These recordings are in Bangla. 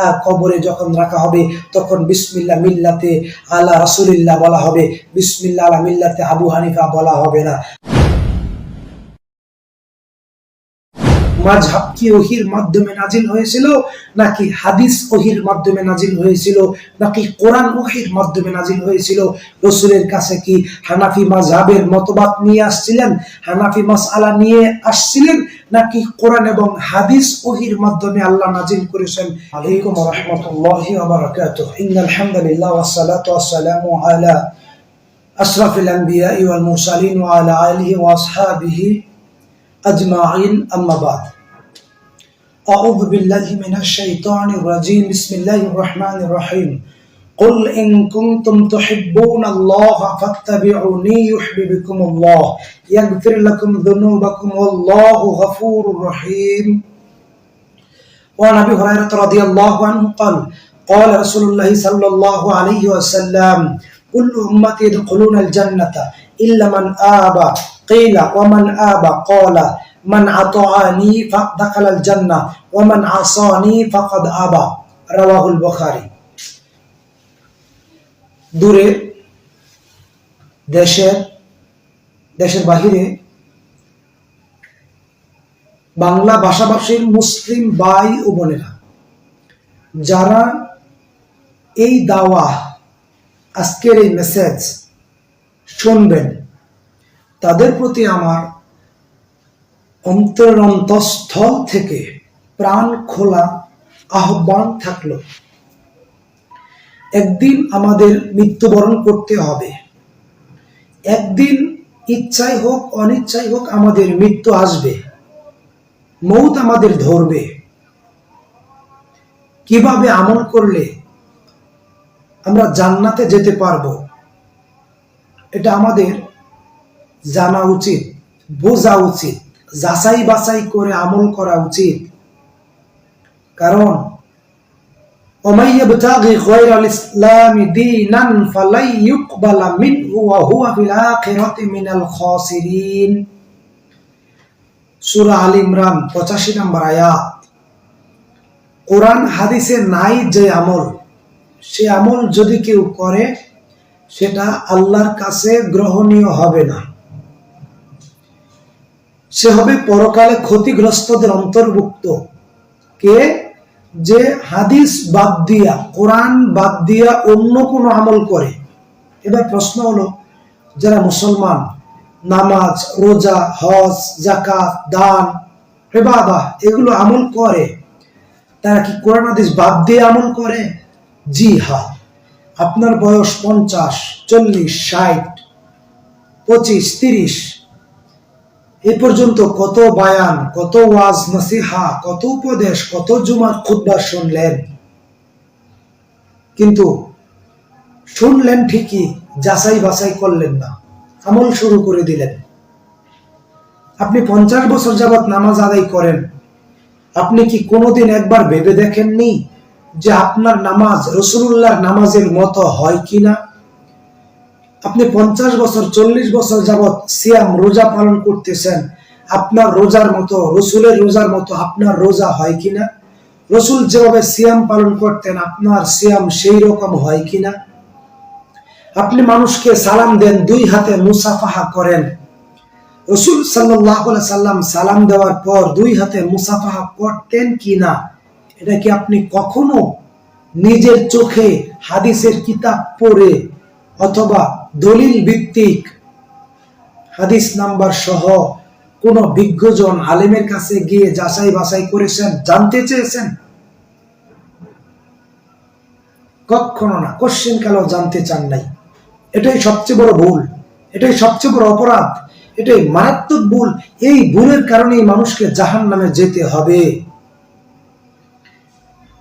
আর কবরে যখন রাখা হবে তখন বিসমিল্লাহ মিল্লাতে আলা রাসূলিল্লাহ বলা হবে, বিসমিল্লাহ আলা মিল্লাতে আবু হানিফা বলা হবে না। মাযহাব কি ওহীর মাধ্যমে নাজিল হয়েছিল, নাকি হাদিস ওহীর মাধ্যমে নাজিল হয়েছিল, নাকি কোরআন ওহীর মাধ্যমে নাজিল হয়েছিল? রাসূলের কাছে কি হানাফি মাযহাবের মতবাদ নিয়ে আসছিলেন, হানাফি মাসআলা নিয়ে আসছিলেন, নাকি কোরআন এবং হাদিস ওহীর মাধ্যমে আল্লাহ নাজিল করেছেন? আলাইকুম ওয়া রাহমাতুল্লাহি ওয়া বারাকাতুহু। ইন্নাল হামদুলিল্লাহ ওয়াস সালাতু ওয়াস সালামু আলা আশরাফিল আম্বিয়াই ওয়াল মুরসালিন ওয়া আলা আলিহি ওয়া আসহাবিহি أجمعين أما بعد أعوذ بالله من الشيطان الرجيم بسم الله الرحمن الرحيم قل إن كنتم تحبون الله فاتبعوني يحببكم الله يغفر لكم ذنوبكم والله غفور رحيم وعن أبي هريرة رضي الله عنه قال قال رسول الله صلى الله عليه وسلم كل أمتي يدخلون الجنة إلا من آبى قيل ومن آبى قال من أطاعني فدخل الجنة ومن عصاني فقد أبى رواه البخاري। দূরে দেশের বাহিরে বাংলা ভাষাভাষীর মুসলিম ভাই ও বোনেরা, যারা এই দাওয়া আজকের এই মেসেজ শুনবেন, তাদের প্রতি আমার অন্তরস্থল থেকে প্রাণ খোলা আহ্বান থাকলো, একদিন আমাদের মৃত্যুবরণ করতে হবে। একদিন ইচ্ছাই হোক অনিচ্ছাই হোক আমাদের মৃত্যু আসবে, মৌত আমাদের ধরবে। কিভাবে আমল করলে আমরা জান্নাতে যেতে পারবো, এটা আমাদের জানা উচিত, বোঝা উচিত, যাচাই বাছাই করে আমল করা উচিত। কারণ ওমাই ইয়াবতাগি গায়রাল ইসলামি দীনান ফালাই ইউকবালা মিনহু ওয়া হুয়া ফিল আখিরাতি মিনাল খাসিরিন। সূরা আল ইমরান 85 নম্বর আয়াত। কোরআন হাদিসে নাই যে আমল, সে আমল যদি কেউ করে সেটা আল্লাহর কাছে গ্রহণীয় হবে না, সে হবে পরকালে ক্ষতিগ্রস্তদের অন্তর্ভুক্ত। কে? যে হাদিস বাদ দিয়া, কোরআন বাদ দিয়া অন্য কোনো আমল করে। এবার প্রশ্ন হলো, যারা মুসলমান নামাজ, রোজা, হজ, যাকাত, দান, ইবাদত এগুলো আমল করে, তারা কি কোরআন হাদিস বাদ দিয়ে আমল করে? জি হ্যাঁ। আপনার বয়স 50, 40, 60, 25, 30 এই পর্যন্ত কত বায়ান, কত ওয়াজ নসিহা, কত উপদেশ, কত জুমার খুতবা শুনলেন, কিন্তু শুনলেন ঠিকই, যাচাই বাছাই করলেন না, আমল শুরু করে দিলেন। আপনি 50 বছর যাবত নামাজ আদায় করেন, আপনি কি কোনোদিন একবার ভেবে দেখেননি যে আপনার নামাজ রাসূলুল্লাহর নামাজের মতো হয় কিনা? আপনি 50 বছর 40 বছর যাবত সিয়াম রোজা পালন করতেছেন, আপনার রোজার মতো, রাসূলের রোজার মতো আপনার রোজা হয় কিনা? রাসূল যেভাবে সিয়াম পালন করতেন আপনার সিয়াম সেই রকম হয় কিনা? আপনি মানুষকে সালাম দেন, 2 হাতে মুসাফাহা করেন, রাসূল সাল্লাল্লাহু আলাইহি সাল্লাম সালাম দেওয়ার পর 2 হাতে মুসাফাহা করতেন কিনা? এটা কি আপনি কখনো নিজের চোখে হাদিসের কিতাব পড়ে অথবা দলিল ভিত্তিক হাদিস নাম্বার সহ কোন বিজ্ঞজন আলেমের কাছে গিয়ে যাচাই বাছাই করেছেন, জানতে চেয়েছেন? কখনো না, কোশ্চেন কালেও জানতে চান নাই। এটাই সবচেয়ে বড় ভুল, এটাই সবচেয়ে বড় অপরাধ, এটাই মারাত্মক ভুল। এই ভুলের কারণেই মানুষকে জাহান্নামে যেতে হবে।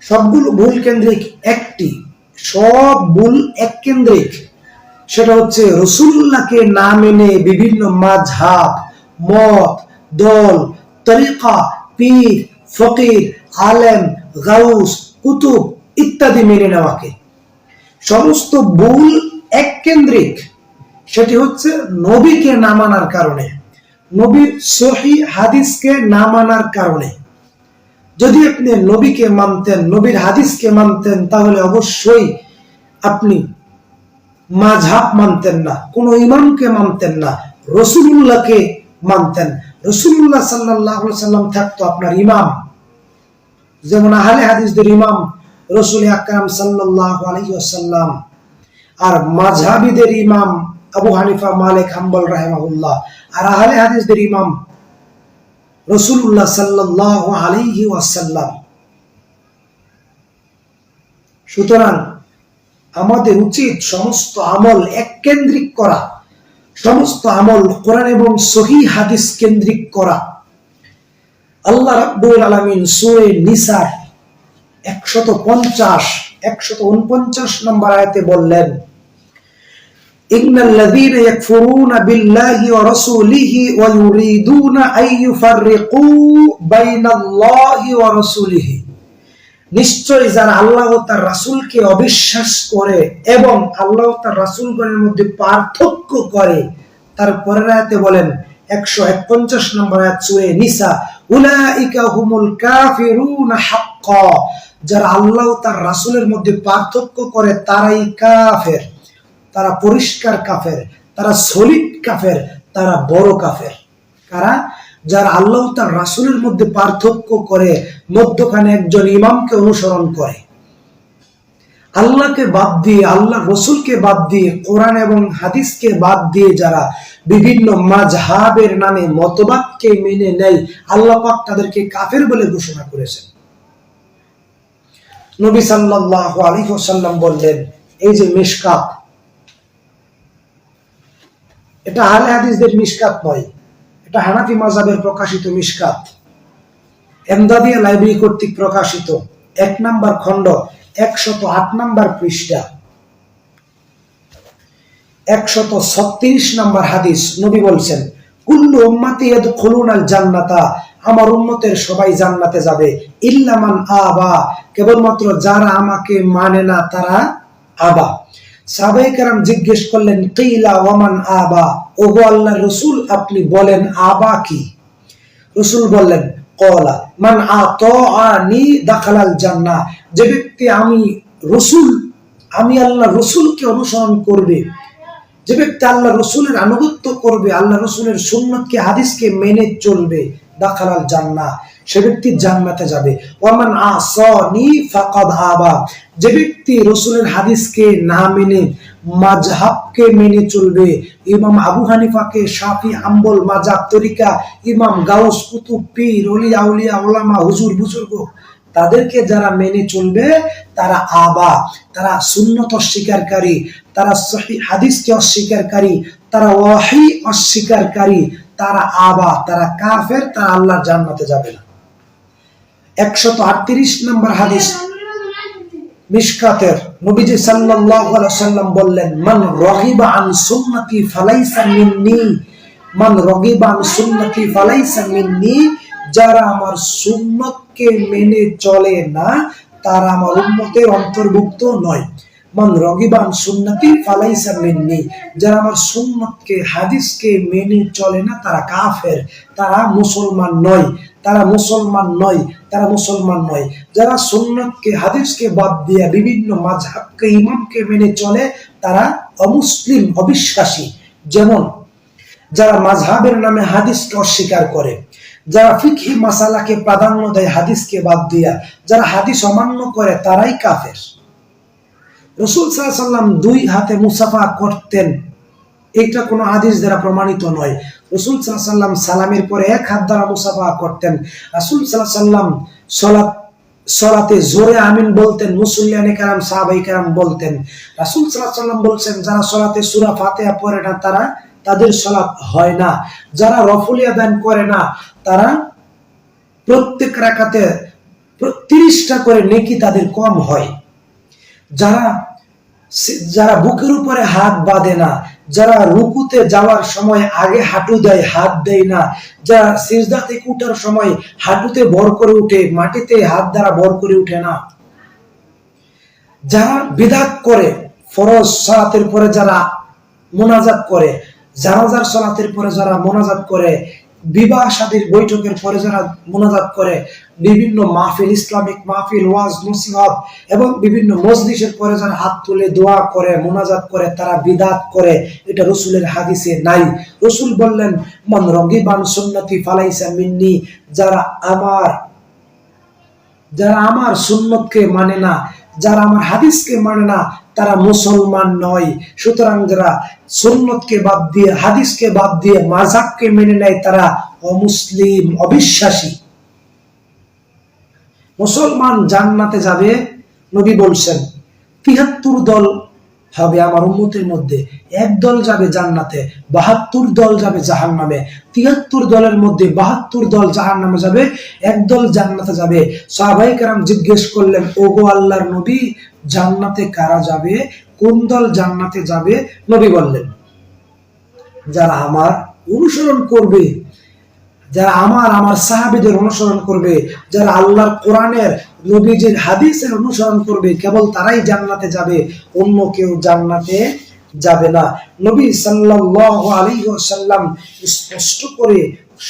সবগুলো ভুল কেন্দ্রিক একটি, সব ভুল এক কেন্দ্রিক, সেটা হচ্ছে রাসূলুল্লাহকে না মেনে বিভিন্ন মাযহাব, মত, দল, তরিকা, পীর, ফকির, আলেম, গাউস, কুতুব ইত্যাদি মেনে নেওয়াকে। সমস্ত ভুল এক কেন্দ্রিক, সেটি হচ্ছে নবীকে না মানার কারণে, নবীর সহিহ হাদিসকে না মানার কারণে। যদি আপনি নবীকে মানতেন, নবীর হাদিসকে মানতেন, তাহলে অবশ্যই আপনি মাযহাব মানতেন না, কোন ইমামকে মানতেন না, রাসূলুল্লাহকে মানতেন। রাসূলুল্লাহ সাল্লাল্লাহু আলাইহি সাল্লাম থাকতো আপনার ইমাম, যেমন আহলে হাদিসদের ইমাম রাসূল আকরাম সাল্লাল্লাহু আলাইহি ওয়াসাল্লাম, আর মাযহাবিদের ইমাম আবু হানিফা, মালিক, হাম্বল রাহিমাহুল্লাহ, আর আহলে হাদিসদের ইমাম রাসূলুল্লাহ সাল্লাল্লাহু আলাইহি ওয়াসাল্লাম। সুতরাং আমাদের উচিত সমস্ত আমল এককেন্দ্রিক করা, সমস্ত আমল কোরআন এবং সহিহ হাদিস কেন্দ্রিক করা। আল্লাহ রাব্বুল আলামিন সূরা নিসার 149 নম্বর আয়াতে বললেন, ইন্নাল্লাযীনা ইয়াকফুরুনা বিল্লাহি ওয়া রাসূলিহি ওয়া ইউরিদুনা আন ইউফাররিকু বাইনাল্লাহি ওয়া রাসূলিহি, নিশ্চয় যারা আল্লাহ ও তার রাসূলকে অবিশ্বাস করে এবং আল্লাহ ও তার রাসূলগণের মধ্যে পার্থক্য করে, তারপরের আয়াতে বলেন 151 নম্বর আয়াত সূরা নিসা, উলাইকা হুমুল কাফিরুনা হাক্কা, যারা আল্লাহ ও তার রাসূলের মধ্যে পার্থক্য করে তারাই কাফের, তারা পরিষ্কার কাফের, তারা সলিড কাফের, তারা বড় কাফের। কারা? যারা আল্লাহ ও তার রাসূলের মধ্যে পার্থক্য করে, মধ্যখানে একজন ইমামকে অনুসরণ করে, আল্লাহকে বাদ দিয়ে, আল্লাহ রসুলকে বাদ দিয়ে, কোরআন এবং হাদিসকে বাদ দিয়ে যারা বিভিন্ন মাযহাবের নামে মতবাদকে মেনে নেয়, আল্লাহ পাক তাদেরকে কাফের বলে ঘোষণা করেছেন। নবী সাল্লাল্লাহু আলাইহি ওয়াসাল্লাম বললেন, এই যে মিশকাত, এটা আহলে হাদিসদের মিশকাত নয়, এটা হানাফি মাযহাবের প্রকাশিত মিশকাত, এমদাদিয়া লাইব্রেরি কর্তৃক প্রকাশিত, 1 নম্বর খণ্ড, 108 নম্বর পৃষ্ঠা, 136 নম্বর হাদিস। নবী বলছেন, কুল্লু উম্মতি ইয়াদখুলুনাল জান্নাতা, আমার উম্মতের সবাই জান্নাতে যাবে, ইল্লা মান আবা, কেবলমাত্র যারা আমাকে মানে না তারা আবা। সাহাবায়ে কেরাম জিজ্ঞেস করলেন, কিলা ওয়া মান আবা, ওগো আল্লাহর রাসূল আপনি বলেন আবা কি? রাসূল বললেন, ক্বালা মান আতাআনি দাখালাল জান্নাহ, যে ব্যক্তি আমি আল্লাহ রাসূলকে অনুসরণ করবে, যে ব্যক্তি আল্লাহ রাসূলের আনুগত্য করবে, আল্লাহ রাসূলের সুন্নতকে হাদিসকে মেনে চলবে, দাখালাল জান্নাহ, সে ব্যক্তি জান্নাতে যাবে। ওয়া মান আসানি ফাকাদ আবা, যে ব্যক্তি রাসূলের হাদিসকে না মেনে মাযহাবকে মেনে চলবে, ইমাম আবু হানিফাকে, শাফি, হাম্বল মাযহাব তরিকা, ইমাম গাউস, কুতুব, পীর, ওলিয়া, আউলিয়া, উলামা, হুজুর, বুজুর্গ, তাদেরকে যারা মেনে চলবে তারা আবা, তারা সুন্নত অস্বীকারী, তারা সহিহ হাদিসকে অস্বীকারী, তারা ওয়াহি অস্বীকারী, তারা আবা, তারা কাফের, তারা আল্লাহর জান্নাতে যাবে না। 138 নম্বর হাদিস মিশকাতের, নবীজি সাল্লাল্লাহু আলাইহি ওয়াসাল্লাম বললেন, মান রাগিবা আন সুন্নতি ফালাইসা মিন্নি, মান রাগিবা আন সুন্নতি ফালাইসা মিন্নি, যারা আমার সুন্নতকে মেনে চলে না তারা আমার উম্মতের অন্তর্ভুক্ত নয়। মান রাগিবা আন সুন্নতি ফালাইসা মিন্নি, যারা আমার সুন্নতকে, হাদিসকে মেনে চলে না তারা কাফের, তারা মুসলমান নয়, তারা মুসলমান নয়, তারা মুসলমান নয়। যারা সুন্নতকে, হাদিসকে বাদ দিয়ে বিভিন্ন মাযহাবকে, ইমামকে মেনে চলে তারা অমুসলিম, অবিশ্বাসী। যেমন যারা মাযহাবের নামে হাদিসকে অস্বীকার করে, যারা ফিকহি মাসালাকে প্রাধান্য দেয় হাদিসকে বাদ দিয়া, যারা হাদিস অমান্য করে তারাই কাফের। রাসূল সাল্লাল্লাহু আলাইহি ওয়াসাল্লাম 2 হাতে মুসাফা করতেন, এটা কোনো হাদিস দ্বারা প্রমাণিত নয়। রাসূল সাল্লাল্লাহু আলাইহি ওয়াসাল্লাম সালামের পরে 1 হাত দ্বারা মুসাফা করতেন। রাসূল সাল্লাল্লাহু আলাইহি ওয়াসাল্লাম সালাতে জোরে আমিন বলতেন, মুসল্লিয়ানে কেরাম, সাহাবায়ে কেরাম বলতেন। রাসূল সাল্লাল্লাহু আলাইহি ওয়াসাল্লাম বলছেন, যারা সালাতে সূরা ফাতিহা পড়ে না তাদের সালাত হয় না, যারা রফুলিয়া দান করে না তারা প্রত্যেক রাকাতে 30টা করে নেকি তাদের কম হয়। যারা বুকের উপরে হাত বাঁধে না, যারা রুকুতে যাওয়ার সময় আগে হাঁটু দেয়, হাত দেয় না, যারা সিজদা থেকে উঠার সময় হাঁটুতে ভর করে উঠে, মাটিতে হাত দ্বারা ভর করে উঠে না, যারা বিদআত করে, ফরজ সালাতের পরে যারা মুনাজাত করে, জানাজার সালাতের পরে যারা মুনাজাত করে, বিবাহ শাদীর বৈঠকের পরে যারা মুনাজাত করে, বিভিন্ন মাহফিল, ইসলামিক মাহফিল, ওয়াজ নসিহত এবং বিভিন্ন মজলিসের পরে যারা হাত তুলে দোয়া করে, মুনাজাত করে, তারা বিদআত করে। এটা রাসূলের হাদিসে নাই। রাসূল বললেন, মান রাগিবান সুন্নতি ফালাইসা মিন্নি, যারা আমার সুন্নতকে মানে না, যারা আমার হাদিসকে মানে না, তারা মুসলমান নয়। সুতরাং যারা সুন্নতকে বাদ দিয়ে, হাদিসকে বাদ দিয়ে মাযহাবকে মেনে নেয়, তারা অমুসলিম, অবিশ্বাসী। মুসলমান জান্নাতে যাবে, নবী বলছেন ৭৩ দল হবে আমার উম্মতের মধ্যে, এক দল যাবে জান্নাতে, ৭২ দল যাবে জাহান্নামে। ৭৩ দলের মধ্যে ৭২ দল জাহান্নামে যাবে, এক দল জান্নাতে যাবে। সাহাবায়ে কেরাম জিজ্ঞেস করলেন, ওগো আল্লাহর নবী, জান্নাতে কারা যাবে? কোন দল জান্নাতে যাবে? নবী বললেন, যারা আমার অনুসরণ করবে, যারা আমার সাহাবীদের অনুসরণ করবে, যারা আল্লাহর কোরআনের, নবীজির হাদিসের অনুসরণ করবে, কেবল তারাই জান্নাতে যাবে, অন্য কেউ জান্নাতে যাবে না। নবী সাল্লাল্লাহু আলাইহি ওয়াসাল্লাম স্পষ্ট করে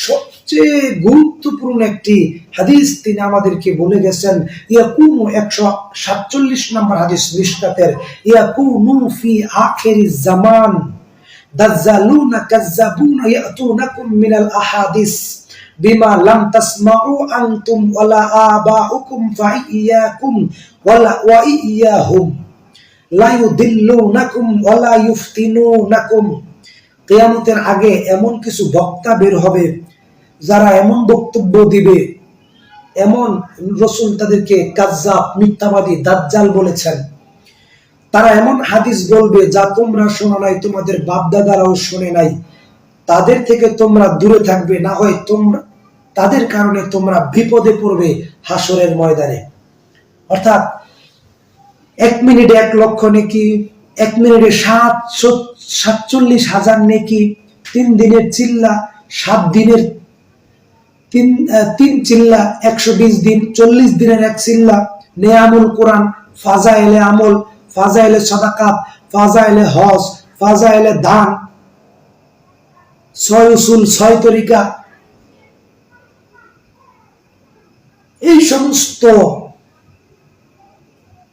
সবচেয়ে গুরুত্বপূর্ণ একটি হাদিস তিনি আমাদেরকে বলে গেছেন। ইয়াকুনু 147 নম্বর হাদিস মিশকাতের, ইয়াকুনু ফি আখিরিজ জামান দাজ্জালুনা কাজ্জাবুনা ইয়াতুনাকুম মিনাল আহাদিস বিমা লাম তাসমাউ আনতুম ওয়ালা আবাউকুম ফাইয়াকুম ওয়া ইয়াহুম লা ইউদিল্লুনাকুম ওয়ালা ইফতিনুনাকুম। কিয়ামতের আগে এমন কিছু বক্তা বের হবে, যারা এমন বক্তব্য দিবে, এমন রাসূল তাদেরকে কাজ্জাব, মিথ্যাবাদী, দাজ্জাল বলেছেন। তারা এমন হাদিস বলবে যা তোমরা শোনো নাই, তোমাদের বাপ দাদারাও শুনে নাই। তাদের থেকে তোমরা দূরে থাকবে, না হয় তোমরা তাদের কারণে তোমরা বিপদে পড়বে হাসরের ময়দানে। অর্থাৎ 1 মিনিটে 1 লক্ষ নেকি, 1 মিনিটে 47,000 নেকি, 3 দিনের চিল্লা, 7 দিনের 3 চিল্লা, 120 দিন, 40 দিনের 1 চিল্লা, নেয়ামুল কোরআন, ফাজাইলে আমল, ফাজাইলে সাদাকাত, ফাজাইলে হজ, ফাজাইলে দান, 6 উসুল, 6 তরিকা, এই সমস্ত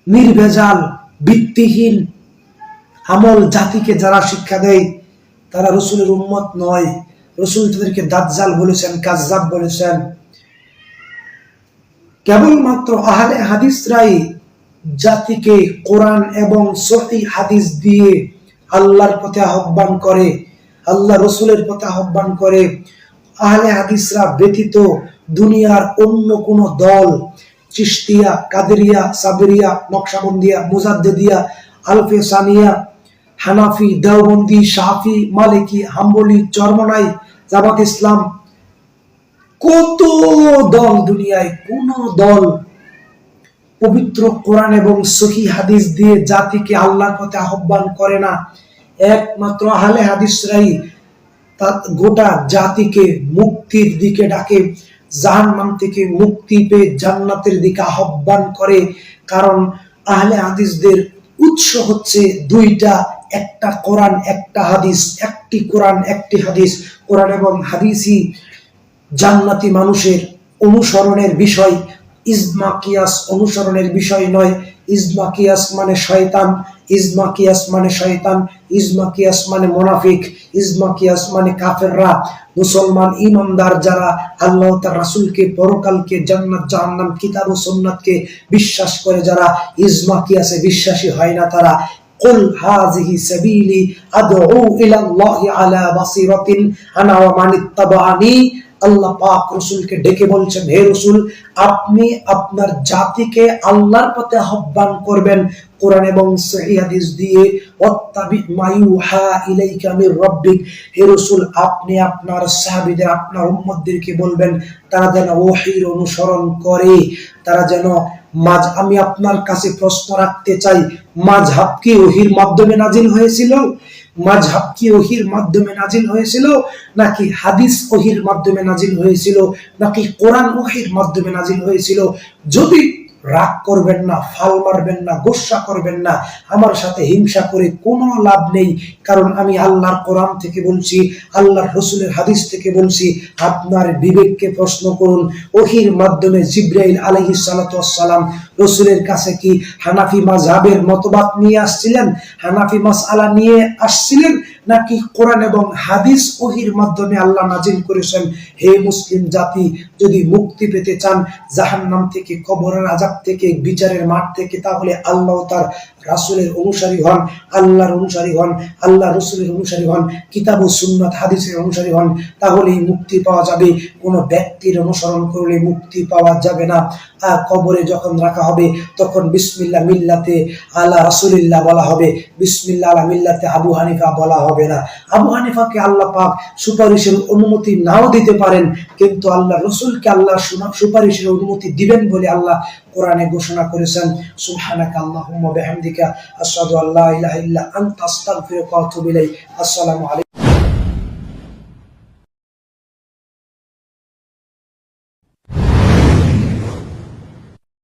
নির্ভেজাল, ভিত্তিহীন আমল জাতিকে যারা শিক্ষা দেয়, তারা রাসূলের উম্মত নয়। রাসূল তাদেরকে দাজ্জাল বলেছেন, কাজ্জাব বলেছেন। কেবলমাত্র আহলে হাদিসরাই জাতিকে কোরআন এবং সহিহ হাদিস দিয়ে আল্লাহর পথে আহ্বান করে, আল্লাহ রাসূলের পথে আহ্বান করে। আহলে হাদিসরা ব্যতীত দুনিয়ার অন্য কোন দল, চিশতিয়া, কাদেরিয়া, সাবরিয়া, নকশবন্দিয়া, মুজাদ্দিদিয়া, আলফে সানিয়া, হানাফি, দেওবন্দি, শাফি, মালিকি, হাম্বলি, চরমনাই, জামাত ইসলাম, কত দল, দুনিয়ায় কোন দল পবিত্র কোরআন এবং সহিহ হাদিস দিয়ে জাতিকে আল্লাহর পথে আহ্বান করে না। একমাত্র আহলে হাদিসরাই গোটা জাতিকে মুক্তির দিকে ডাকে, জাহান্নাম থেকে মুক্তি পেয়ে জান্নাতের দিকে আহ্বান করে। কারণ আহলে হাদিসদের উৎস হচ্ছে দুইটা, একটা কোরআন, একটা হাদিস। একটি কোরআন, একটি হাদিস। কোরআন এবং হাদিসই জান্নাতি মানুষের অনুসরণের বিষয়, ইজমা কিয়াস অনুসরণের বিষয় নয়। ইজমা কিয়াস মানে শয়তান, ইজমা কিয়াস মানে শয়তান, ইজমা কিয়াস মানে মুনাফিক, ইজমা কিয়াস মানে কাফেররা। মুসলমান ইমানদার যারা আল্লাহ তার রাসূলকে, পরকালকে, জান্নাত জাহান্নাম, কিতাব ও সুন্নাতকে বিশ্বাস করে, যারা ইজমা কিয়াসে বিশ্বাসী হয় না, তারা কুল হাযিহি সাবিলি আদউ ইলাল্লাহি আলা বাসিরাতিন আনা ওয়া মান ইত্তাবাআনি। আল্লাহ পাক রাসূলকে ডেকে বলছেন, হে রাসূল, আপনি আপনার জাতিকে আল্লাহর পথে আহ্বান করবেন কোরআন এবং সহিহ হাদিস দিয়ে। ওয়াত্তাবি মা ইউহা ইলাইকা মির রাব্বিক। হে রাসূল, আপনি আপনার সাহাবীদের, আপনার উম্মতদেরকে বলবেন তারা যেন ওহীর অনুসরণ করে, তারা যেন আমি আপনার কাছে প্রশ্ন রাখতে চাই, মাযহাব কি ওহীর মাধ্যমে নাজিল হয়েছিল? মাযহাব কি ওহীর মাধ্যমে নাজিল হয়েছিল, নাকি হাদিস ওহীর মাধ্যমে নাজিল হয়েছিল, নাকি কোরআন ওহীর মাধ্যমে নাজিল হয়েছিল? যদি রাগ করবেন না, ফাল মারবেন না, গোসা করবেন না। আমার সাথে হিংসা করে কোনো লাভ নেই, কারণ আমি আল্লাহর কোরআন থেকে বলছি, আল্লাহর রসুলের হাদিস থেকে বলছি। আপনার বিবেককে প্রশ্ন করুন। ওহির মাধ্যমে জিবরাইল আলাইহিস সালাতু ওয়াস সালাম রসুলের কাছে কি হানাফি মাযহাবের মতবাদ নিয়ে আসছিলেন, হানাফি মাসআলা নিয়ে আসছিলেন, নাকি কোরআন এবং হাদিস ওহির মাধ্যমে আল্লাহ নাজিল করেছেন? হে মুসলিম জাতি, যদি মুক্তি পেতে চান জাহান্নাম থেকে, কবরের আযাব থেকে, বিচারের মাঠ থেকে, তাহলে আল্লাহ তার রাসূলের অনুসারী হন, আল্লাহর অনুসারী হন, আল্লাহ রসুলের অনুসারী হন, কিতাব ও সুন্নাত হাদিসের অনুসারী হন, তাহলেই মুক্তি পাওয়া যাবে। কোনো ব্যক্তির অনুসরণ করলে মুক্তি পাওয়া যাবে না। আর কবরে যখন রাখা হবে তখন বিসমিল্লাহ মিল্লাতে আলা রাসূলিল্লাহ বলা হবে, বিসমিল্লাহ আলা মিল্লাতে আবু হানিফা বলা হবে না। আবু হানিফাকে আল্লাহ পাক সুপারিশের অনুমতি নাও দিতে পারেন, কিন্তু আল্লাহ রসুলকে আল্লাহ সুপারিশের অনুমতি দিবেন বলে আল্লাহ কোরআনে ঘোষণা করেছেন। সুবহানাকা আল্লাহুম্মা বিহামদিকা আশহাদু আল্লা ইলাহা ইল্লা আনতা আস্তাগফিরুকা ওয়া আতুবু ইলাইক। আসসালামু আলাইকুম।